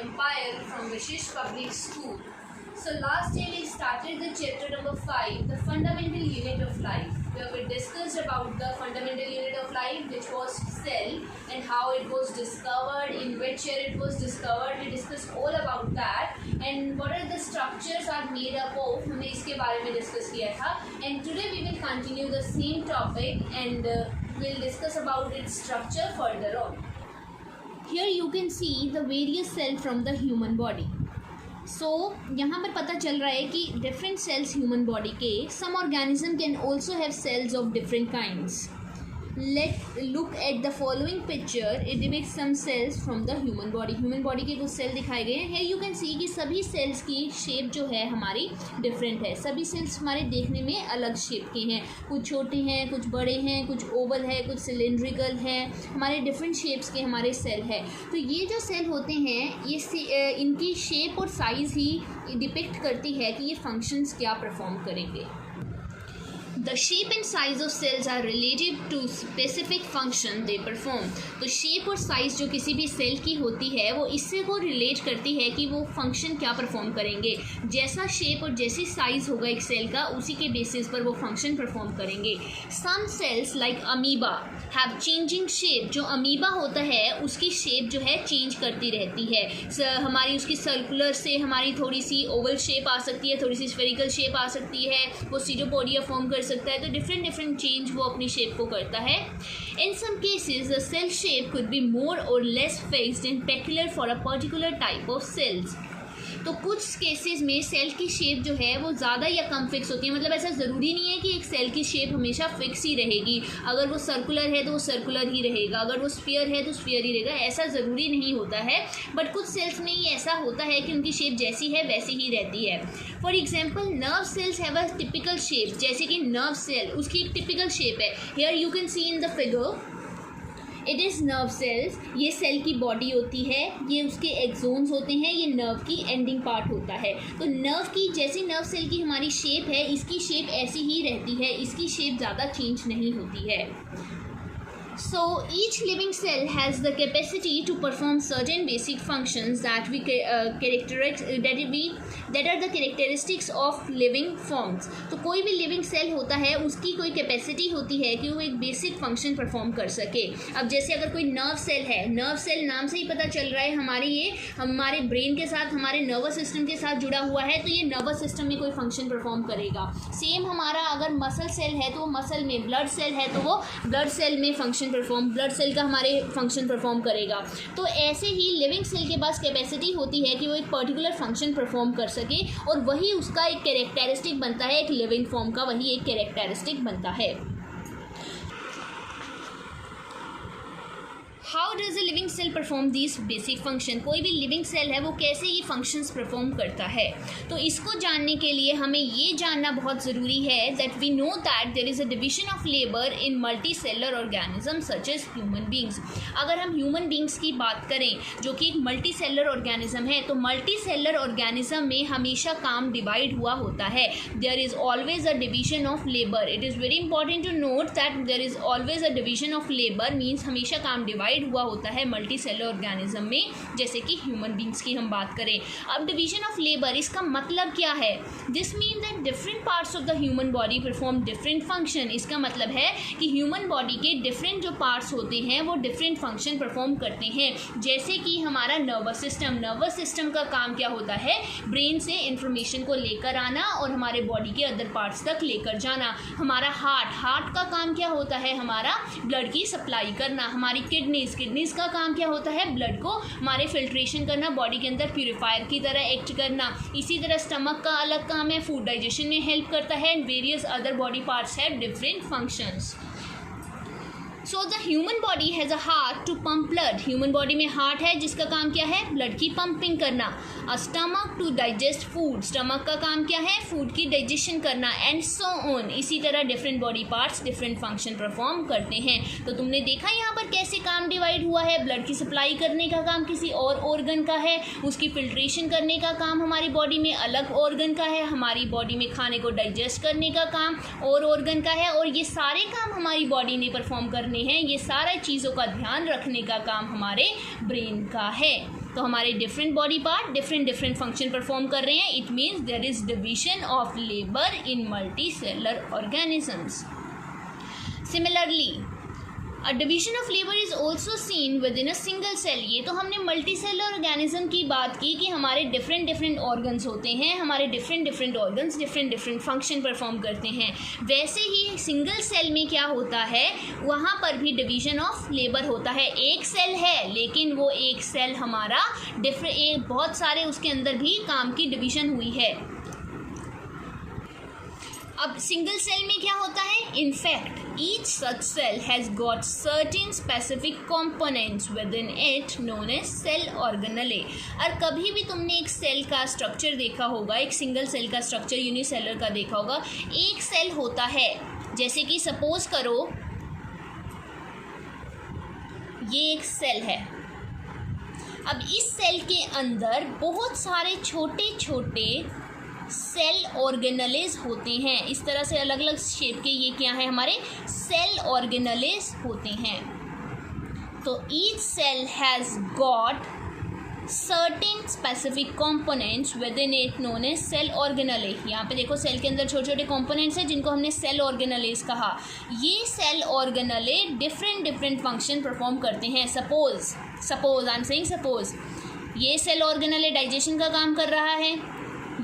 Empire from Vishesh Public School. So last day we started the chapter number 5, the fundamental unit of life, where we discussed about the fundamental unit of life, which was cell, and how it was discovered, in which year it was discovered. We discussed all about that, and what are the structures are made up of, हमने इसके बारे में discuss किया था. And today we will continue the same topic and we'll discuss about its structure further on. Here you can see the various cells from the human body. So यहाँ पर पता चल रहा है कि different cells human body के some organism can also have cells of different kinds. Let's look at the following picture. It depicts some cells from the human body. Human body के कुछ सेल दिखाए गए हैं. Here you can see कि सभी sales की shape जो है हमारी डिफरेंट है. सभी सेल्स हमारे देखने में अलग शेप के हैं. कुछ छोटे हैं, कुछ बड़े हैं, कुछ ओवल है, कुछ सिलेंड्रिकल है. हमारे डिफरेंट शेप्स के हमारे सेल है. तो ये जो सेल होते हैं ये इनकी शेप और साइज़ ही डिपिक्ट करती है कि ये फंक्शंस क्या परफॉर्म करेंगे. The shape and size of cells are related to specific function they perform. तो शेप और साइज़ जो किसी भी सेल की होती है वो इससे को रिलेट करती है कि वो फंक्शन क्या परफॉर्म करेंगे. जैसा शेप और जैसी साइज़ होगा एक सेल का उसी के बेसिस पर वो फंक्शन परफॉर्म करेंगे. Some cells like amoeba have changing shape. जो अमीबा होता है उसकी शेप जो है चेंज करती रहती है. हमारी उसकी सर्कुलर से हमारी थोड़ी सी ओवल शेप आ सकती है, थोड़ी सी स्फेरिकल शेप आ सकती है, वो सीडोपोडिया फॉर्म कर सकता है. तो डिफरेंट चेंज वो अपनी शेप को करता है. In some cases the cell shape could be more or less fixed and peculiar for a particular type of cells. तो कुछ केसेस में सेल की शेप जो है वो ज़्यादा या कम फिक्स होती है. मतलब ऐसा ज़रूरी नहीं है कि एक सेल की शेप हमेशा फिक्स ही रहेगी. अगर वो सर्कुलर है तो वो सर्कुलर ही रहेगा, अगर वो स्फीयर है तो स्फीयर ही रहेगा. ऐसा ज़रूरी नहीं होता है. बट कुछ सेल्स में ही ऐसा होता है कि उनकी शेप जैसी है वैसी ही रहती है. For example nerve cells have a typical shape. जैसे कि नर्व सेल उसकी एक टिपिकल शेप है. Here you can see in the figure it is nerve cells. ये सेल की बॉडी होती है, ये उसके एक्सोन्स होते हैं, ये नर्व की एंडिंग पार्ट होता है. तो नर्व की जैसे नर्व सेल की हमारी शेप है इसकी शेप ऐसी ही रहती है, इसकी शेप ज़्यादा चेंज नहीं होती है. So each living cell has the capacity to perform certain basic functions that are the characteristics of living forms. तो कोई भी living cell होता है उसकी कोई कैपेसिटी होती है कि वो एक बेसिक फंक्शन परफॉर्म कर सके. अब जैसे अगर कोई नर्व सेल है, नर्व सेल नाम से ही पता चल रहा है हमारे ब्रेन के साथ हमारे नर्वस सिस्टम के साथ जुड़ा हुआ है, तो ये नर्वस सिस्टम में कोई फंक्शन परफॉर्म करेगा. सेम हमारा अगर मसल सेल है तो वो मसल में, ब्लड सेल है तो वो ब्लड सेल में ब्लड सेल का हमारे फंक्शन परफॉर्म करेगा. तो ऐसे ही लिविंग सेल के पास कैपेसिटी होती है कि वो एक पर्टिकुलर फंक्शन परफॉर्म कर सके और वही उसका एक कैरेक्टरिस्टिक बनता है. एक लिविंग फॉर्म का वही एक कैरेक्टरिस्टिक बनता है. How does a living cell perform this basic function. कोई भी लिविंग सेल है वो कैसे ये फंक्शंस परफॉर्म करता है. तो इसको जानने के लिए हमें ये जानना बहुत ज़रूरी है that we know that there is a division of labour in multicellular organism such as human beings. अगर हम ह्यूमन बींग्स की बात करें जो कि एक मल्टी सेलर ऑर्गेनिज्म है, तो मल्टी सेलर ऑर्गेनिज्म में हमेशा काम डिवाइड हुआ होता है. There is always a division of labour. It is very important to note that there is always a division of labour means हमेशा काम डिवाइड हुआ होता है मल्टी सेलर ऑर्गेनिज्म में, जैसे कि ह्यूमन बींग्स की हम बात करें. अब डिवीजन ऑफ लेबर इसका मतलब क्या है. This mean that different parts of the human body perform different function. इसका मतलब है कि ह्यूमन बॉडी के डिफरेंट जो पार्ट्स होते हैं वो डिफरेंट फंक्शन परफॉर्म करते हैं. जैसे कि हमारा नर्वस सिस्टम का काम क्या होता है, ब्रेन से इंफॉर्मेशन को लेकर आना और हमारे बॉडी के अदर पार्ट्स तक लेकर जाना. हमारा हार्ट का काम क्या होता है, हमारा ब्लड की सप्लाई करना. हमारी किडनीज का काम क्या होता है, ब्लड को हमारे फिल्ट्रेशन करना, बॉडी के अंदर प्यूरिफायर की तरह एक्ट करना. इसी तरह स्टमक का अलग काम है, फूड डाइजेशन में हेल्प करता है. And various other body parts have different functions. So the human body has a heart to pump blood. Human body में हार्ट है जिसका काम क्या है, ब्लड की पंपिंग करना. A stomach to digest food. Stomach का काम क्या है, फूड की डाइजेशन करना. And so on. इसी तरह different body parts different function perform करते हैं. तो तुमने देखा यहाँ पर कैसे काम डिवाइड हुआ है. ब्लड की सप्लाई करने का काम किसी और ऑर्गन का है, उसकी फिल्ट्रेशन करने का काम हमारी बॉडी में अलग ऑर्गन का है, हमारी बॉडी में खाने को डाइजेस्ट करने का काम और ऑर्गन का है. और ये सारे काम हमारी बॉडी ने परफॉर्म करने हैं. ये सारा चीज़ों का ध्यान रखने का काम हमारे ब्रेन का है. तो हमारे different body part different different function perform कर रहे हैं. It means there is division of labour in multicellular organisms. Similarly a division of labour is also seen within a single cell. ये तो हमने multi cellular organism की बात की कि हमारे डिफरेंट डिफरेंट ऑर्गन्स होते हैं, हमारे different different organs different different function perform करते हैं. वैसे ही सिंगल सेल में क्या होता है, वहाँ पर भी डिवीजन ऑफ लेबर होता है. एक सेल है लेकिन वो एक सेल हमारा डिफरेंट बहुत सारे उसके अंदर भी काम की डिवीजन हुई है. अब सिंगल सेल में क्या होता है, in fact each such cell has got certain specific components within it known as cell organelle. और कभी भी तुमने एक सेल का स्ट्रक्चर देखा होगा, एक सिंगल सेल का स्ट्रक्चर यूनिसेलर का देखा होगा. एक सेल होता है, जैसे कि सपोज करो ये एक सेल है. अब इस सेल के अंदर बहुत सारे छोटे छोटे सेल ऑर्गेनलेज होते हैं. इस तरह से अलग अलग शेप के ये क्या है, हमारे सेल ऑर्गेनलेज होते हैं. तो each cell has got certain specific components within it known as cell organelle. यहाँ पे देखो सेल के अंदर छोटे छोटे कंपोनेंट्स हैं जिनको हमने सेल ऑर्गेनलेज कहा. ये cell organelle different different function perform करते हैं. Suppose I am saying suppose ये सेल ऑर्गेनले डाइजेशन का काम कर रहा है.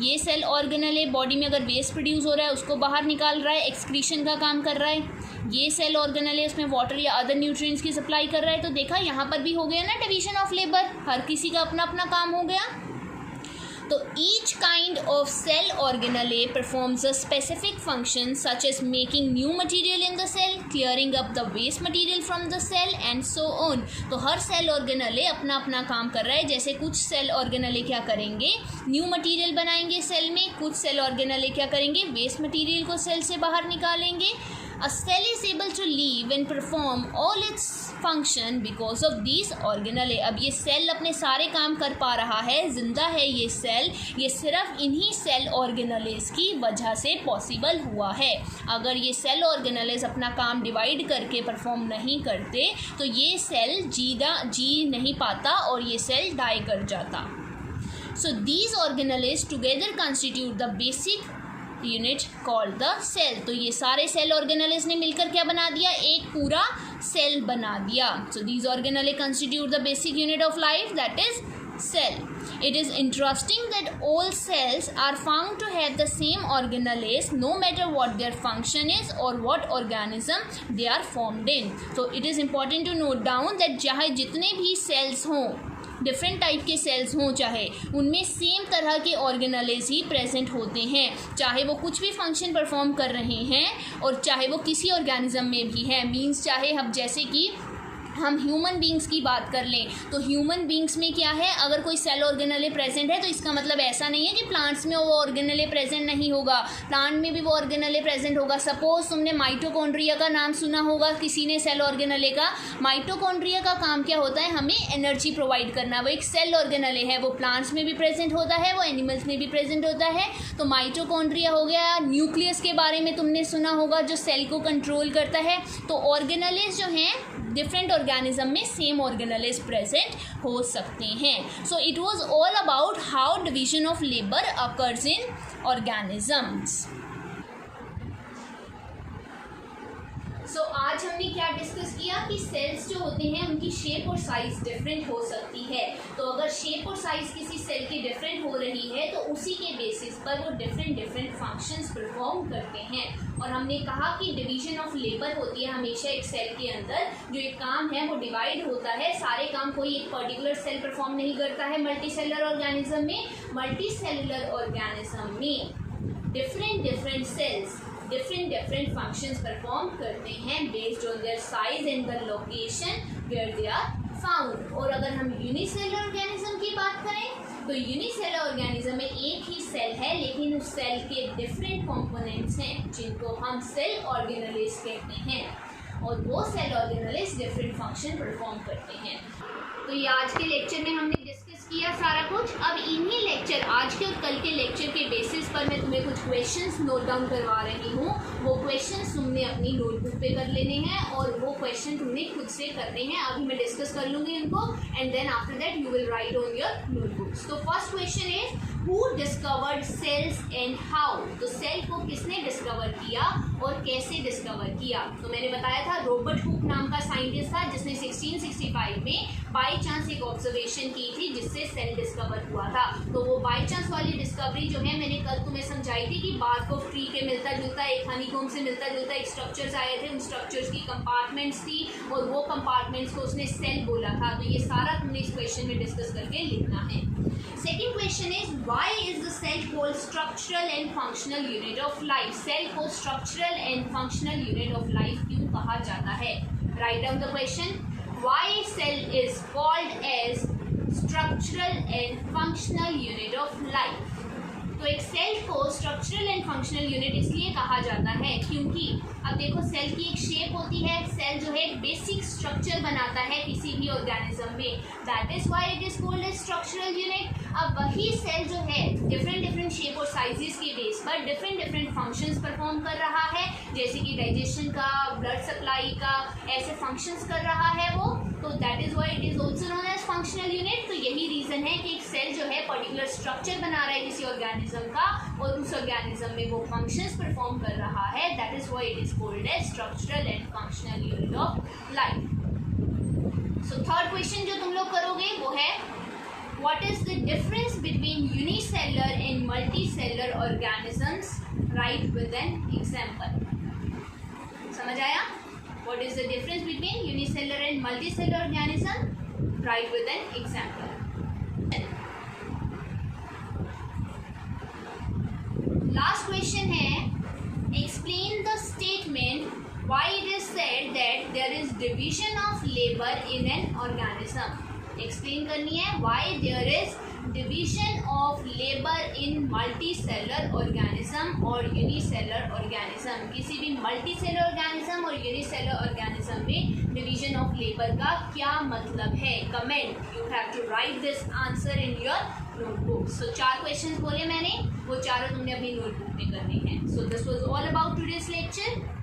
ये सेल ऑर्गेनले बॉडी में अगर वेस्ट प्रोड्यूस हो रहा है उसको बाहर निकाल रहा है, एक्सक्रीशन का काम कर रहा है. ये सेल ऑर्गेनले उसमें वाटर या अदर न्यूट्रिएंट्स की सप्लाई कर रहा है. तो देखा यहाँ पर भी हो गया ना डिवीजन ऑफ लेबर, हर किसी का अपना अपना काम हो गया. तो each kind of cell organelle performs a specific function such as making new material in the cell, clearing up the waste material from the cell and so on. तो हर cell ऑर्गेनले अपना अपना काम कर रहा है. जैसे कुछ सेल ऑर्गेनले क्या करेंगे, न्यू मटेरियल बनाएंगे सेल में. कुछ सेल ऑर्गेनले क्या करेंगे, वेस्ट मटेरियल को सेल से बाहर निकालेंगे. A cell is able to live and perform all its function because of these organelle. अब ये सेल अपने सारे काम कर पा रहा है, जिंदा है ये सेल, ये सिर्फ इन्हीं सेल ऑर्गेनलेस की वजह से पॉसिबल हुआ है. अगर ये सेल ऑर्गेनलेस अपना काम डिवाइड करके परफॉर्म नहीं करते तो ये सेल जी नहीं पाता और ये सेल डाई कर जाता. So these organelles together constitute the basic unit called the cell. तो ये सारे सेल ऑर्गेनल्स ने मिलकर क्या बना दिया, एक पूरा सेल बना दिया. So these organelle constitute the basic unit of life, that is cell. It is interesting that all cells are found to have the same organelles no matter what their function is or what organism they are formed in. So it is important to note down that चाहे जितने भी cells हों, different type के sales हों, चाहे उनमें same तरह के ऑर्गेनलेज ही प्रेजेंट होते हैं, चाहे वो कुछ भी फंक्शन परफॉर्म कर रहे हैं और चाहे वो किसी ऑर्गेनिज्म में भी है. मीन्स चाहे हम जैसे कि हम ह्यूमन बींग्स की बात कर लें तो ह्यूमन बींग्स में क्या है, अगर कोई सेल ऑर्गेनले प्रेजेंट है तो इसका मतलब ऐसा नहीं है कि प्लांट्स में वो ऑर्गेनले प्रेजेंट नहीं होगा, प्लांट में भी वो ऑर्गेनले प्रेजेंट होगा. सपोज तुमने माइटोकॉन्ड्रिया का नाम सुना होगा किसी ने, सेल ऑर्गेनले का. माइटोकॉन्ड्रिया का काम क्या होता है, हमें एनर्जी प्रोवाइड करना. वो एक सेल ऑर्गेनले है, वो प्लांट्स में भी प्रेजेंट होता है, वो एनिमल्स में भी प्रेजेंट होता है. तो माइटोकॉन्ड्रिया हो गया. न्यूक्लियस के बारे में तुमने सुना होगा जो सेल को कंट्रोल करता है. तो ऑर्गेनलेज जो हैं डिफरेंट ऑर्गेनिज्म में सेम ऑर्गेनलेज प्रेजेंट हो सकते हैं. So it was all about how division of labour occurs in organisms. So आज हमने क्या डिस्कस किया कि सेल्स जो होते हैं उनकी शेप और साइज डिफरेंट हो सकती है. तो अगर शेप और साइज किसी सेल की डिफरेंट हो रही है तो उसी के बेसिस पर वो डिफरेंट डिफरेंट फंक्शंस परफॉर्म करते हैं. और हमने कहा कि डिवीजन ऑफ लेबर होती है हमेशा एक सेल के अंदर. जो एक काम है वो डिवाइड होता है, सारे काम कोई एक पर्टिकुलर सेल परफॉर्म नहीं करता है. मल्टी सेलुलर ऑर्गेनिज्म में, मल्टी सेलुलर ऑर्गेनिज्म में different cells different functions perform करते हैं based on their size and the location where they are found. और अगर हम यूनिसेलुलर ऑर्गेनिज्म की बात करें तो यूनिसेलुलर ऑर्गेनिज्म में एक ही सेल है लेकिन उस सेल के डिफरेंट कंपोनेंट्स हैं जिनको हम सेल ऑर्गेनलेज कहते हैं और वो सेल ऑर्गेनलेज डिफरेंट फंक्शन परफॉर्म करते हैं. तो ये आज के लेक्चर में हमने डिस्कस किया सारा कुछ। अब इन्हीं लेक्चर, आज के और कल के लेक्चर के बेसिस पर मैं तुम्हें कुछ क्वेश्चंस नोट डाउन करवा रही हूँ। वो क्वेश्चंस तुमने अपनी नोटबुक पे कर लेने हैं और वो क्वेश्चन तुमने खुद से करने हैं। अभी मैं डिस्कस कर लूँगी उनको and then after that you will write on your notebooks. तो first question is who discovered cells and how. तो सेल को किसने डिस्कवर किया और कैसे डिस्कवर किया? तो मैंने बताया था रॉबर्ट हुक नाम का साइंटिस्ट था जिसने 1665 में बाई चांस एक ऑब्जर्वेशन की थी जिससे सेल डिस्कवर हुआ था। तो वो बाई चांस वाली डिस्कवरी जो है मैंने कल तुम्हें समझाई थी कि बार्क ऑफ ट्री के मिलता जुलता एक हनीकॉम से मिलता जुलता एक स्ट्रक्चर्स आए थे, उन स्ट्रक्चर्स की कंपार्टमेंट्स थी और वो कंपार्टमेंट्स को उसने सेल बोला था। तो ये सारा तुमने इस क्वेश्चन में डिस्कस करके लिखना है। Second question is why is the cell called structural and functional unit of life? Cell को structural and functional unit of life क्यों कहा जाता है? Write down the question. Why cell is called as structural and functional unit of life? तो एक cell को structural and functional unit इसलिए कहा जाता है क्योंकि अब देखो सेल की एक शेप होती है। सेल जो है बेसिक स्ट्रक्चर बनाता है किसी भी ऑर्गेनिज्म में, that is why it is called as structural unit. अब वही सेल जो है डिफरेंट शेप और साइजेस के बेस पर डिफरेंट फंक्शंस परफॉर्म कर रहा है, जैसे कि डाइजेशन का, ब्लड सप्लाई का, ऐसे फंक्शंस कर रहा है वो। तो that is why it is also known as functional unit. तो यही रीजन है कि एक सेल जो है पर्टिकुलर स्ट्रक्चर बना रहा है किसी ऑर्गेनिज्म का और उस ऑर्गेनिज्म में वो फंक्शंस परफॉर्म कर रहा है, that is why it is called as structural and functional unit of life. So third question जो तुम लोग करोगे वो है what is the difference between unicellular and multicellular organisms? Write with an example. समझ आया? What is the difference between unicellular and multicellular organism? Write with an example. Last question है explain the statement why it is said that there is division of labor in an organism. Explain करनी है why there is division of labour in multicellular organism और unicellular organism. किसी भी multicellular organism और unicellular organism में division of labour का क्या मतलब है? Comment. You have to write this answer in your notebook. So 4 questions बोले मैंने, वो चारों तुमने अपनी नोटबुक में करने हैं। So this was all about today's lecture.